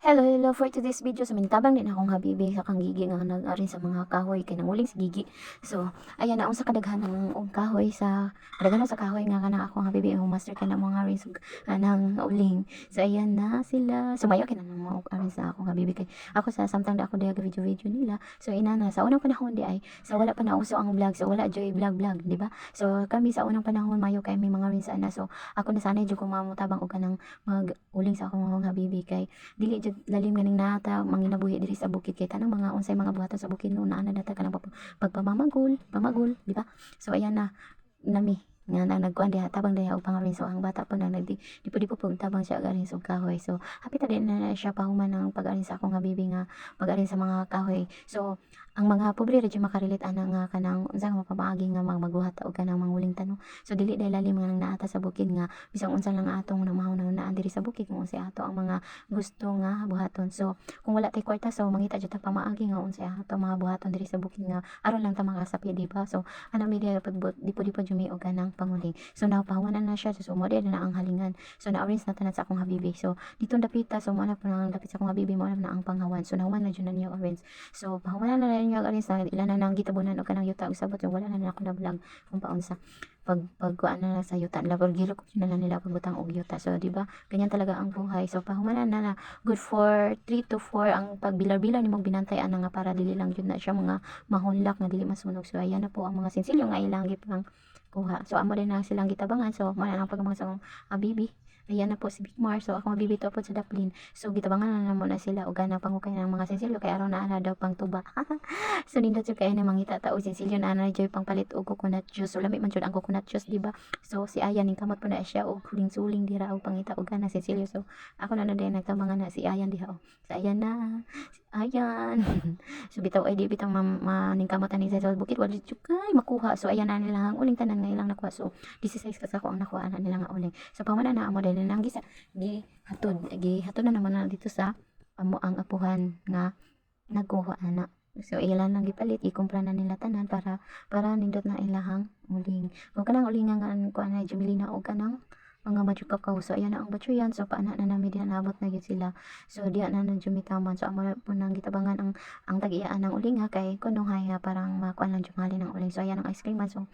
Hello, hello for today's video. So, mintabang din akong habibi sa kang Gigi nga nag-arin sa mga kahoy kay nanguling si Gigi. So, ayan na sa kadaghan ng kahoy sa kadaghan sa kahoy nga kana akong habibi ang master kana mga rin sa ng uling. So, ayan na sila. Sumayo kina nang mga arin sa akong habibi kay ako sa samtang da ako diha video nila. So, ina na sa unang panahon di ay sa wala pa na uso ang vlog. So, wala joy vlog, di ba? So, kami sa unang panahon mayo kay may mga rin sa ana. So, ako nasanay jud ko mamutabang og kanang mag-uling sa akong mga habibi kay dili jud lalim ganing nata manginabuhi diri sa bukid kay tanang mga unsay mga buhaton sa bukid noon ana data kanang pamagul di ba? So ayan na nami nga na nagkuan diha tabang diha og pangarin so ang bata po na di po tabang siya galing sa kahoy. So hapit na din na siya pahuman ng pag-arin sa akong habibi nga pag-arin sa mga kahoy. So ang mga pobre ra jud makarelate ana nga kanang unsa nga mapamaagi nga magbuhat og kanang manguling tanong. So dili dahil lalim nga nang naata sa bukid nga bisang unsa lang atong namahon-naan diri sa bukid kung unsay ato ang mga gusto nga buhaton. So kung wala tay kwarta so mangita jud ta pamaagi nga unsay ato mga buhaton diri sa bukid nga aron lang ta makasapi di ba? So ana mi diha pagbot di po jumi og kanang panguling. So napahuman na siya so mo na ang halingan. So na-orange na tanan sa akong habibi. So dito dapita so mo na po nang dapit sa akong habibi mo na ang panghawan. So nahuman na jud na niya orange. So pahuman na niya orange na ilan na nang gitabunan og kanang yuta usabot so wala na ako na vlog kung paunsa pagkuan na sa yuta nila pag gilo ko na nila pagbutang og yuta. So di ba ganyan talaga ang buhay. So pahumanan na good for 3 to 4 ang pagbilar-bilar nimong binantayan na nga para dili lang jud na siya mga mahunlak nga dili masunog. So ayan na po ang mga sinsilyo nga ilang gipang kuha. So amo din na silang gitabangan. So mo na ang pagmang sa bibi. Ayan na po si Big Mar. So ako mabibito po sa Daplin. So gitabangan na mo na sila og gana pangukay ng mga sinsilyo kay aron na ana daw pang tuba. So nindot jud kay na mangita ta og sinsilyo na ana joy pang palit og coconut juice. So lami man jud ang coconut juice di ba? So si Ayan ning kamot po na siya og huling-suling dira og pangita og gana sinsilyo. So ako na din nagtabangan na si Ayan diha. So ayan na. Si Ayan. So bitaw ay di bitang maning kamot ani sa bukid wala jud kay makuha. So ayan na nila ang uling tanan nga ilang nakuha. So 16 ka sa ako ang nakuha na nila nga uling. So pamana na amo din nang gihatod na naman na dito sa amo ang apuhan nga nagkuha na. So ilan lang gipalit ikumpra na nila tanan para nindot na ilahang uling. Kung kanang ulingan nga kuan na Jumelina og kanang mga madyo kakao. So ayan na ang batyo yan. So paana na namin diyan nabot na gid sila. So diyan na jumitaman. So amo po nang gitabangan ang tag-iyaan ng ulinga kay kuno haya parang makuan lang jumali ng uling. So ayan ang ice cream man. So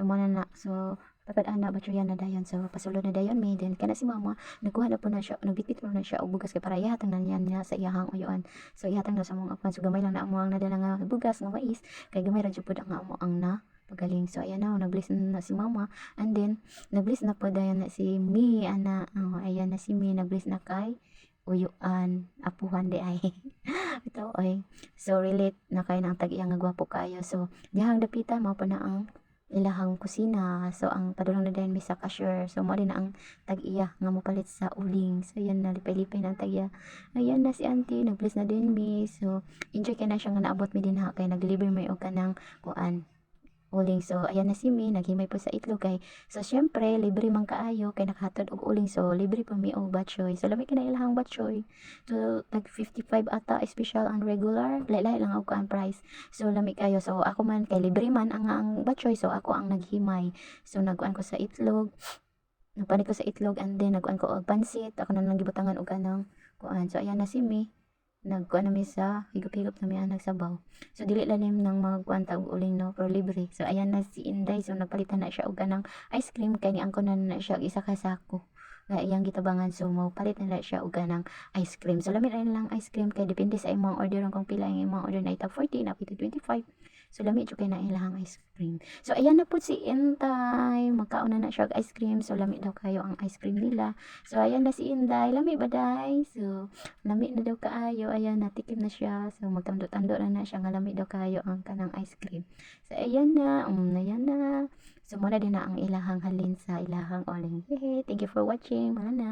mo na so tapad ana batyo yan na dayon. So pasulod na dayon may din kana si mama nagkuha na po na siya nagbitbit po na siya og bugas kay para ihatag na niya sa iyahang uyon. So ihatag na sa mga apan. So gamay lang na amo ang nadala nga bugas nga mais kay gamay ra jud pud ang amo ang na pagaling. So ayan na nagbless na si mama and then nagbless na po dayon na si Mi ana ayan na si Mi nagbless na kay uyuan apuhan di ay ito ay so relate na kay nang tag-iya nga gwapo kayo. So dihang dapita mao pa na ang ilahang kusina. So ang padulong na din mi sa cashier. So mo din na ang tag-iya nga mopalit sa uling. So yan na lipay-lipay ng tag-iya. Ayan na si auntie nagbless na din mi. So enjoy kay na siya nga naabot mi din ha kay naglibre mi og kanang kuan uling. So ayan na si Mi naghimay po sa itlog kay so syempre libre man kaayo kay nakahatod og uling so libre pa mi og batchoy. So lami ka na ilahang batchoy. So tag 55 ata special and regular lain-lain lang og ang price. So lami kayo so ako man kay libre man ang batchoy so ako ang naghimay. So nagkuan ko sa itlog nagpanik ko sa itlog and then nagkuan ko og pansit ako na lang gibutangan og kanang kuan. So ayan na si Mi nagkuan na mi sa higop-higop na mi ang nagsabaw. So dili lalim nang magkuan ta og uling no pero libre. So ayan na si Inday so nagpalitan na siya og kanang ice cream kay niangkon na siya og isa ka sako nga iyang gitabangan so mo palit na siya og kanang ice cream. So lami ra lang ice cream kay depende sa imong order kung pila ang imong order na ita 40 na pito 25. So lami jud kay na ilahang ice cream. So ayan na po si Intay magkaon na siya og ice cream. So lami daw kayo ang ice cream nila. So ayan na si Inday lami ba day? So lami na daw kaayo ayan natikim na siya so magtando-tando na siya nga lami daw kaayo ang kanang ice cream. So ayan na ayan na so muna din na ang ilahang halin sa ilahang uling. Hey, thank you for watching. Mana na.